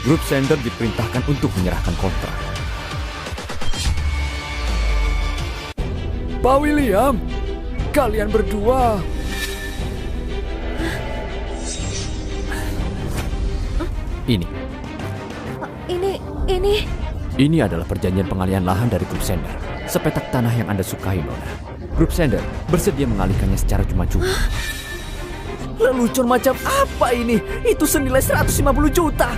Grup Sender diperintahkan untuk menyerahkan kontrak. Pak William, kalian berdua. Ini adalah perjanjian pengalihan lahan dari Grup Sender. Sepetak tanah yang Anda sukai, Nona. Grup Sender bersedia mengalihkannya secara cuma-cuma. Lelucon macam apa ini? Itu senilai 150 juta.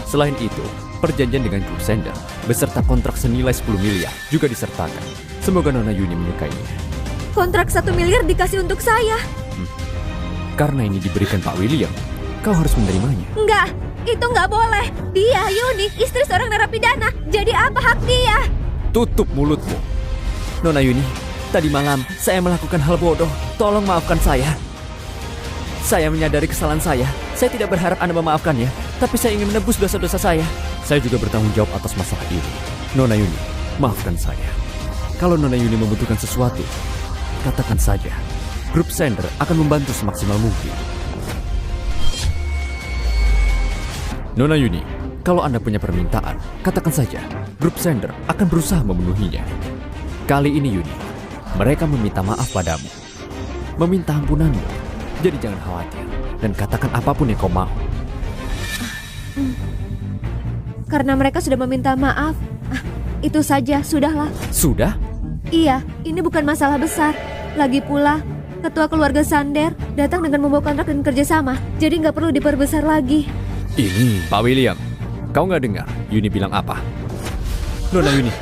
Selain itu, perjanjian dengan Grup Sender beserta kontrak senilai 10 miliar juga disertakan. Semoga Nona Yuni menyukainya. Kontrak 1 miliar dikasih untuk saya. Karena ini diberikan Pak William, kau harus menerimanya. Enggak, itu nggak boleh. Dia, Yuni, istri seorang narapidana. Jadi apa hak dia? Tutup mulutmu. Nona Yuni, tadi malam saya melakukan hal bodoh. Tolong maafkan saya. Saya menyadari kesalahan saya. Saya tidak berharap Anda memaafkannya, tapi saya ingin menebus dosa-dosa saya. Saya juga bertanggung jawab atas masalah ini. Nona Yuni, maafkan saya. Kalau Nona Yuni membutuhkan sesuatu, katakan saja. Grup Sender akan membantu semaksimal mungkin. Nona Yuni, kalau Anda punya permintaan, katakan saja. Grup Sender akan berusaha memenuhinya. Kali ini Yuni, mereka meminta maaf padamu. Meminta ampunanmu. Jadi jangan khawatir. Dan katakan apapun yang kau mau. Karena mereka sudah meminta maaf. Itu saja, sudahlah. Sudah? Iya, ini bukan masalah besar. Lagi pula, ketua keluarga Sander datang dengan membawa kontrak dan kerjasama. Jadi nggak perlu diperbesar lagi. Ini, Pak William, kau nggak dengar Yuni bilang apa? Nona Yuni,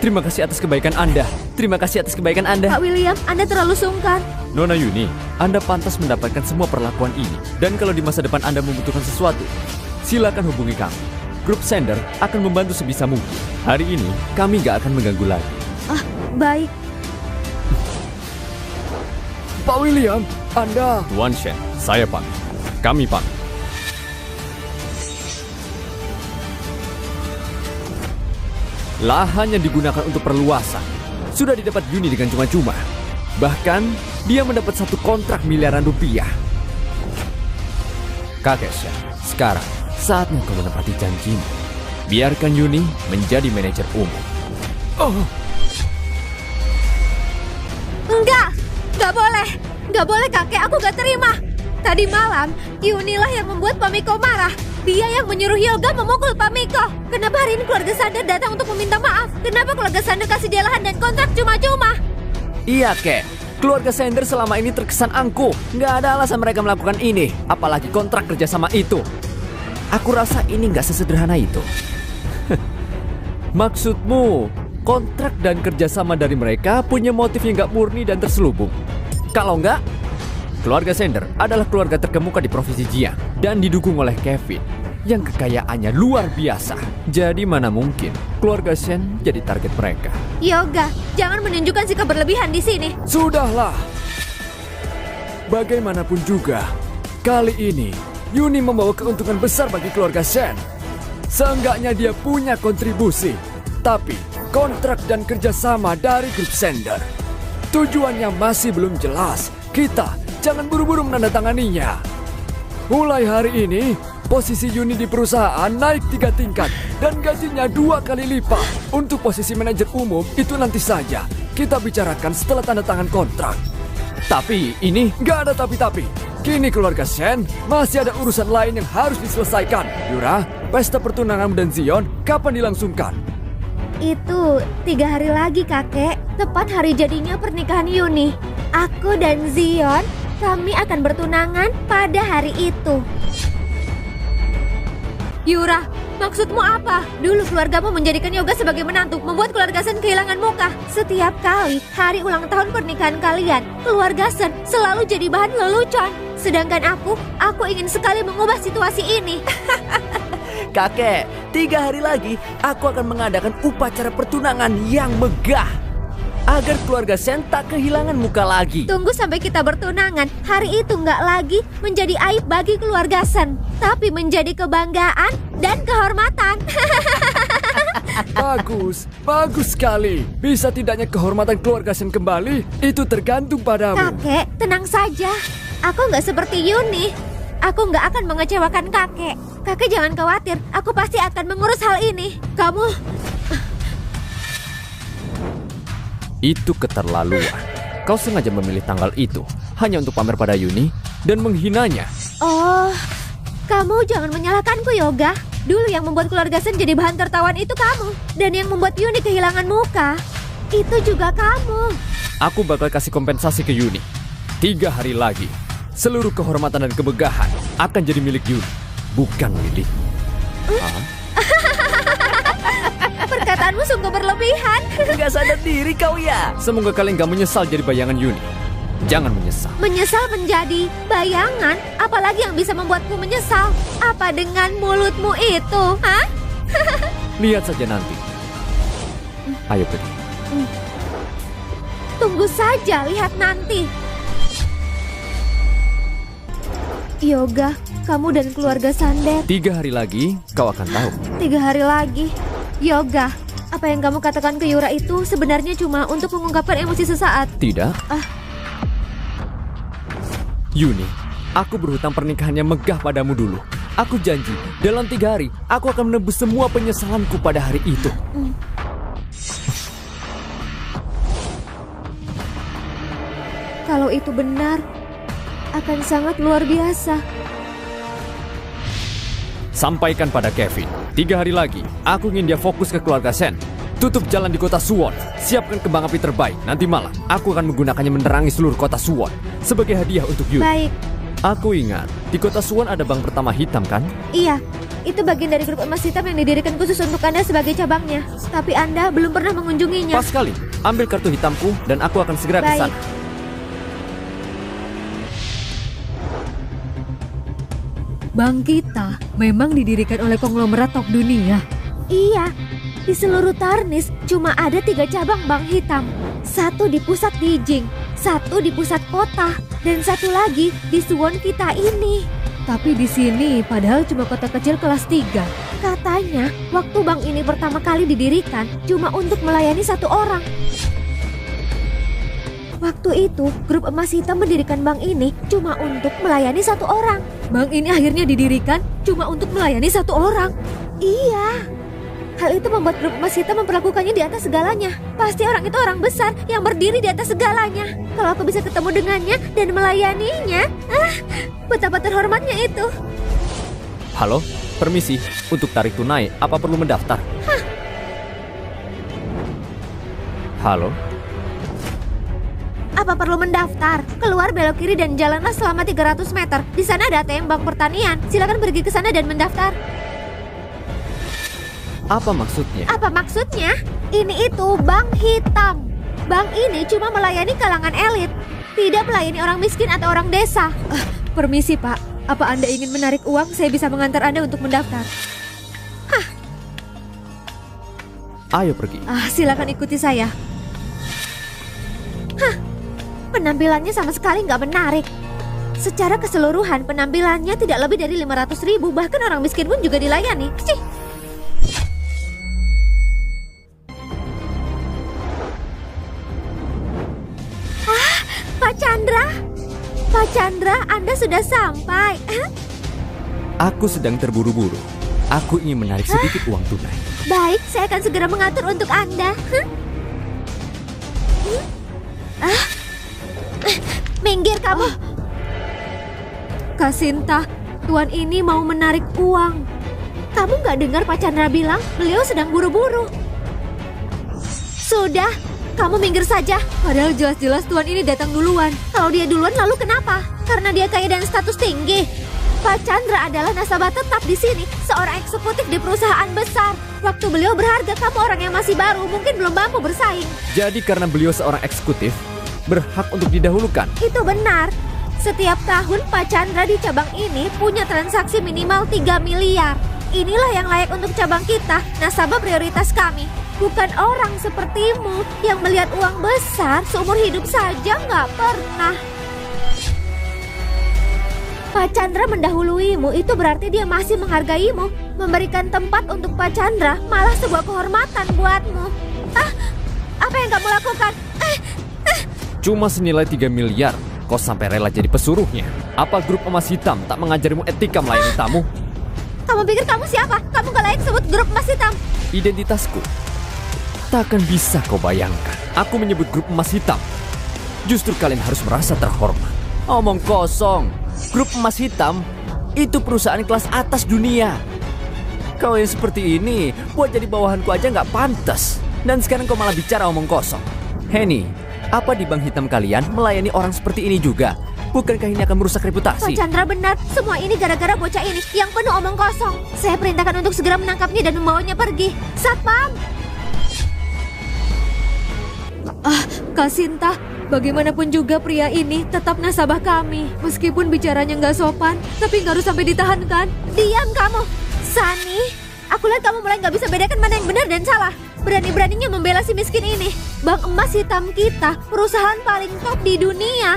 terima kasih atas kebaikan Anda. Terima kasih atas kebaikan Anda. Pak William, Anda terlalu sungkan. Nona Yuni, Anda pantas mendapatkan semua perlakuan ini. Dan kalau di masa depan Anda membutuhkan sesuatu, silakan hubungi kami. Grup Sender akan membantu sebisa mungkin. Hari ini, kami nggak akan mengganggu lagi. Baik. Pak William, Anda. Tuan Shen, saya pamit. Kami pamit. Lahan yang digunakan untuk perluasan sudah didapat Yuni dengan cuma-cuma. Bahkan, dia mendapat satu kontrak miliaran rupiah. Kakek Shen, sekarang saatnya kau menepati janjimu. Biarkan Yuni menjadi manajer umum. Nggak boleh. Nggak boleh kakek, aku nggak terima. Tadi malam, Yunilah yang membuat Pak Miko marah. Dia yang menyuruh Yoga memukul Pak Miko. Kenapa hari ini keluarga Sander datang untuk meminta maaf? Kenapa keluarga Sander kasih dia lahan dan kontrak cuma-cuma? Iya, Kek. Keluarga Sander selama ini terkesan angkuh. Nggak ada alasan mereka melakukan ini. Apalagi kontrak kerjasama itu. Aku rasa ini nggak sesederhana itu. Maksudmu, kontrak dan kerjasama dari mereka punya motif yang nggak murni dan terselubung. Kalau nggak, keluarga Sander adalah keluarga terkemuka di Provinsi Jiang dan didukung oleh Kevin yang kekayaannya luar biasa. Jadi mana mungkin keluarga Shen jadi target mereka. Yoga, jangan menunjukkan sikap berlebihan di sini. Sudahlah. Bagaimanapun juga, kali ini Yuni membawa keuntungan besar bagi keluarga Shen. Seenggaknya dia punya kontribusi. Tapi kontrak dan kerjasama dari Grup Sender, tujuannya masih belum jelas. Kita jangan buru-buru menandatanganinya. Mulai hari ini, posisi Yuni di perusahaan naik 3 tingkat dan gajinya 2 kali lipat. Untuk posisi manajer umum itu nanti saja. Kita bicarakan setelah tanda tangan kontrak. Tapi ini nggak ada tapi-tapi. Kini keluarga Shen masih ada urusan lain yang harus diselesaikan. Yura, pesta pertunangan dan Zion kapan dilangsungkan? Itu 3 hari lagi kakek. Tepat hari jadinya pernikahan Yuni. Aku dan Zion, kami akan bertunangan pada hari itu. Yura, maksudmu apa? Dulu keluargamu menjadikan Yoga sebagai menantu, membuat keluarga Sen kehilangan muka. Setiap kali hari ulang tahun pernikahan kalian, keluarga Sen selalu jadi bahan lelucon. Sedangkan aku ingin sekali mengubah situasi ini. Kakek, 3 hari lagi aku akan mengadakan upacara pertunangan yang megah agar keluarga Sen tak kehilangan muka lagi. Tunggu sampai kita bertunangan. Hari itu nggak lagi menjadi aib bagi keluarga Sen, tapi menjadi kebanggaan dan kehormatan. Bagus sekali. Bisa tidaknya kehormatan keluarga Sen kembali, itu tergantung padamu. Kakek, tenang saja. Aku nggak seperti Yuni. Aku nggak akan mengecewakan kakek. Kakek jangan khawatir, aku pasti akan mengurus hal ini. Kamu... Itu keterlaluan. Kau sengaja memilih tanggal itu hanya untuk pamer pada Yuni dan menghinanya. Oh, kamu jangan menyalahkanku, Yoga. Dulu yang membuat keluarga Sen jadi bahan tertawan itu kamu. Dan yang membuat Yuni kehilangan muka, itu juga kamu. Aku bakal kasih kompensasi ke Yuni. 3 hari lagi, seluruh kehormatan dan kemegahan akan jadi milik Yuni, bukan milikmu. Perkataanmu sungguh berlebihan. Gak sadar diri kau ya. Semoga kalian gak menyesal jadi bayangan Yuni. Jangan menyesal. Menyesal menjadi bayangan? Apalagi yang bisa membuatku menyesal? Apa dengan mulutmu itu, hah? Lihat saja nanti. Ayo pergi. Tunggu saja, lihat nanti. Yoga, kamu dan keluarga Sandet. 3 hari lagi, kau akan tahu. 3 hari lagi. Yoga, apa yang kamu katakan ke Yura itu sebenarnya cuma untuk mengungkapkan emosi sesaat. Tidak. Yuni, aku berhutang pernikahannya megah padamu dulu. Aku janji, dalam 3 hari, aku akan menebus semua penyesalanku pada hari itu. Kalau itu benar, akan sangat luar biasa. Sampaikan pada Kevin, 3 hari lagi, aku ingin dia fokus ke keluarga Sen. Tutup jalan di kota Suwon. Siapkan kembang api terbaik. Nanti malam, aku akan menggunakannya menerangi seluruh kota Suwon sebagai hadiah untuk Yuni. Baik. Aku ingat, di kota Suwon ada bank pertama hitam kan? Iya, itu bagian dari grup emas hitam yang didirikan khusus untuk Anda sebagai cabangnya. Tapi Anda belum pernah mengunjunginya. Pas sekali, ambil kartu hitamku dan aku akan segera ke sana. Bank kita memang didirikan oleh konglomerat top dunia. Iya, di seluruh Tarnis cuma ada 3 cabang bank hitam. 1 di pusat di Jing, 1 di pusat kota, dan 1 lagi di Suwon kita ini. Tapi di sini padahal cuma kota kecil kelas 3. Katanya, waktu bank ini pertama kali didirikan cuma untuk melayani 1 orang. Waktu itu, grup emas hitam mendirikan bank ini cuma untuk melayani 1 orang. Bank ini akhirnya didirikan cuma untuk melayani 1 orang. Iya. Hal itu membuat grup emas hitam memperlakukannya di atas segalanya. Pasti orang itu orang besar yang berdiri di atas segalanya. Kalau aku bisa ketemu dengannya dan melayaninya, betapa terhormatnya itu. Halo, permisi. Untuk tarik tunai, apa perlu mendaftar? Halo? Apa perlu mendaftar? Keluar belok kiri dan jalanlah selama 300 meter. Di sana ada ATM Bank Pertanian. Silakan pergi ke sana dan mendaftar. Apa maksudnya? Apa maksudnya? Ini itu bank hitam. Bank ini cuma melayani kalangan elit, tidak melayani orang miskin atau orang desa. Permisi Pak, apa Anda ingin menarik uang? Saya bisa mengantar Anda untuk mendaftar. Ayo pergi. Silakan ikuti saya. Penampilannya sama sekali nggak menarik. Secara keseluruhan penampilannya tidak lebih dari 500.000. Bahkan orang miskin pun juga dilayani. Cih. Pak Chandra. Pak Chandra, Anda sudah sampai. Aku sedang terburu-buru. Aku ingin menarik sedikit uang tunai. Baik, saya akan segera mengatur untuk Anda. Minggir kamu. Kak Sinta, tuan ini mau menarik uang. Kamu nggak dengar Pak Chandra bilang beliau sedang buru-buru? Sudah, kamu minggir saja. Padahal jelas-jelas tuan ini datang duluan. Kalau dia duluan lalu kenapa? Karena dia kaya dan status tinggi. Pak Chandra adalah nasabah tetap di sini, seorang eksekutif di perusahaan besar. Waktu beliau berharga, kamu orang yang masih baru, mungkin belum mampu bersaing. Jadi karena beliau seorang eksekutif, berhak untuk didahulukan. Itu benar. Setiap tahun Pak Chandra di cabang ini punya transaksi minimal 3 miliar. Inilah yang layak untuk cabang kita, nasabah prioritas kami. Bukan orang sepertimu yang melihat uang besar seumur hidup saja nggak pernah. Pak Chandra mendahuluimu, itu berarti dia masih menghargaimu. Memberikan tempat untuk Pak Chandra malah sebuah kehormatan buatmu. Apa yang kamu lakukan? Cuma senilai 3 miliar, kau sampai rela jadi pesuruhnya. Apa grup emas hitam tak mengajarimu etika melayani tamu? Kamu pikir kamu siapa? Kamu gak layak sebut grup emas hitam. Identitasku takkan bisa kau bayangkan. Aku menyebut grup emas hitam. Justru kalian harus merasa terhormat. Omong kosong. Grup emas hitam itu perusahaan kelas atas dunia. Kau yang seperti ini buat jadi bawahanku aja nggak pantas. Dan sekarang kau malah bicara omong kosong. Henny, apa di bank hitam kalian melayani orang seperti ini juga? Bukankah ini akan merusak Pak reputasi? Chandra benar, semua ini gara-gara bocah ini yang penuh omong kosong. Saya perintahkan untuk segera menangkapnya dan membawanya pergi. Satpam! Kak Sinta, bagaimanapun juga pria ini tetap nasabah kami. Meskipun bicaranya nggak sopan, tapi nggak harus sampai ditahan kan? Diam kamu! Sani, aku lihat kamu mulai nggak bisa bedakan mana yang benar dan salah. Berani-beraninya membela si miskin ini. Bank emas hitam kita, perusahaan paling top di dunia.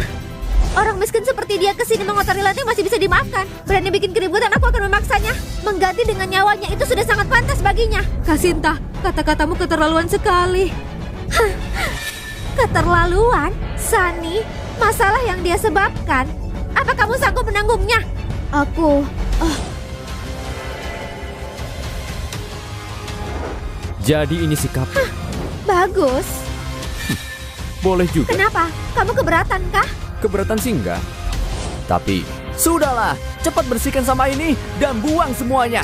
Orang miskin seperti dia kesini mengotori lantai masih bisa dimaafkan. Berani bikin keributan, aku akan memaksanya. Mengganti dengan nyawanya itu sudah sangat pantas baginya. Kak Sinta, kata-katamu keterlaluan sekali. Keterlaluan? Sani, masalah yang dia sebabkan. Apa kamu sanggup menanggungnya? Aku... Jadi ini sikapmu. Bagus. Boleh juga. Kenapa? Kamu keberatan kah? Keberatan sih enggak. Tapi Sudahlah, cepat bersihkan sampah ini dan buang semuanya.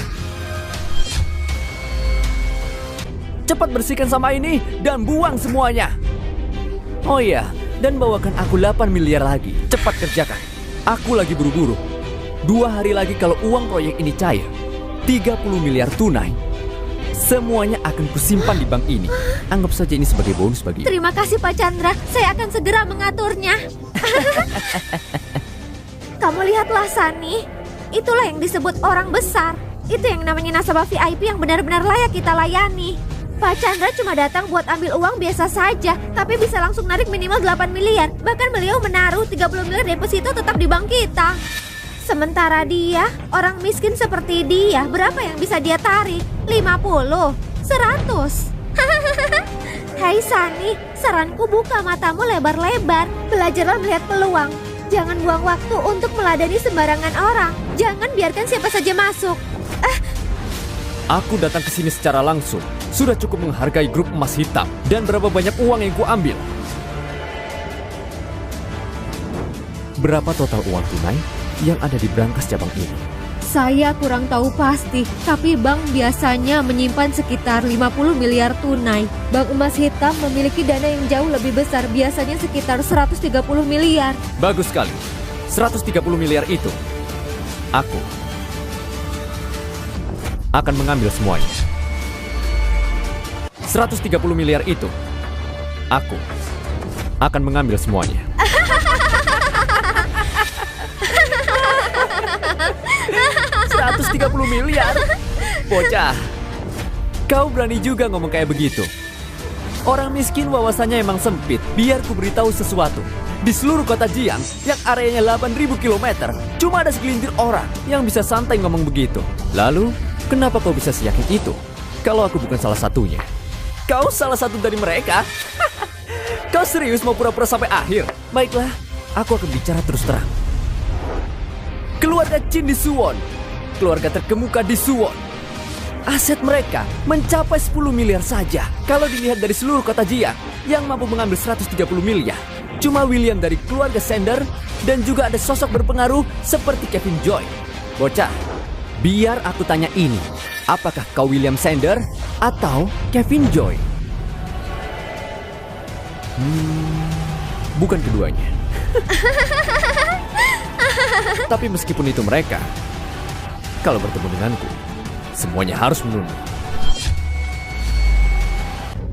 Cepat bersihkan sampah ini dan buang semuanya. Oh iya, dan bawakan aku 8 miliar lagi. Cepat kerjakan. Aku lagi buru-buru. 2 hari lagi kalau uang proyek ini cair, 30 miliar tunai. Semuanya akan kusimpan di bank ini. Anggap saja ini sebagai bonus bagi. Terima kasih Pak Chandra, saya akan segera mengaturnya. Kamu lihatlah Sani, itulah yang disebut orang besar. Itu yang namanya nasabah VIP yang benar-benar layak kita layani. Pak Chandra cuma datang buat ambil uang biasa saja, tapi bisa langsung narik minimal 8 miliar. Bahkan beliau menaruh 30 miliar deposito tetap di bank kita. Sementara dia, orang miskin seperti dia, berapa yang bisa dia tarik? 50, 100. Hai Sani, saranku buka matamu lebar-lebar. Belajarlah melihat peluang. Jangan buang waktu untuk meladani sembarangan orang. Jangan biarkan siapa saja masuk. aku datang ke sini secara langsung. Sudah cukup menghargai grup emas hitam. Dan berapa banyak uang yang kuambil? Berapa total uang tunai yang ada di brankas cabang ini? Saya kurang tahu pasti, tapi bank biasanya menyimpan sekitar 50 miliar tunai. Bank emas hitam memiliki dana yang jauh lebih besar, biasanya sekitar 130 miliar. Bagus sekali. 130 miliar itu aku akan mengambil semuanya. 130 miliar itu aku akan mengambil semuanya. $130 miliar? Bocah, kau berani juga ngomong kayak begitu. Orang miskin wawasannya emang sempit. Biar ku beritahu sesuatu. Di seluruh kota Jiang yang areanya 8.000 km, cuma ada segelintir orang yang bisa santai ngomong begitu. Lalu, kenapa kau bisa seyakin itu? Kalau aku bukan salah satunya. Kau salah satu dari mereka? Kau serius mau pura-pura sampai akhir? Baiklah, aku akan bicara terus terang. Keluarga Chin di Suwon, keluarga terkemuka di Suwon. Aset mereka mencapai 10 miliar saja. Kalau dilihat dari seluruh kota Jiang yang mampu mengambil 130 miliar. Cuma William dari keluarga Sender dan juga ada sosok berpengaruh seperti Kevin Joy. Bocah, biar aku tanya ini. Apakah kau William Sender atau Kevin Joy? Bukan keduanya. Tapi meskipun itu mereka, kalau bertemu denganku, semuanya harus menunduk.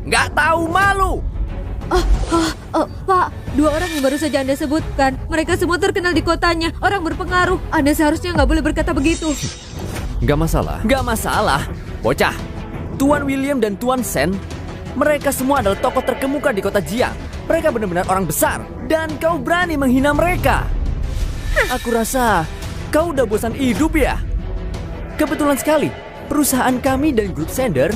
Nggak tahu malu! Pak, 2 orang yang baru saja Anda sebutkan, mereka semua terkenal di kotanya, orang berpengaruh. Anda seharusnya nggak boleh berkata begitu. Nggak masalah. Nggak masalah. Bocah, Tuan William dan Tuan Sen, mereka semua adalah tokoh terkemuka di kota Jiang. Mereka benar-benar orang besar. Dan kau berani menghina mereka. Aku rasa kau udah bosan hidup ya? Kebetulan sekali, perusahaan kami dan grup Sender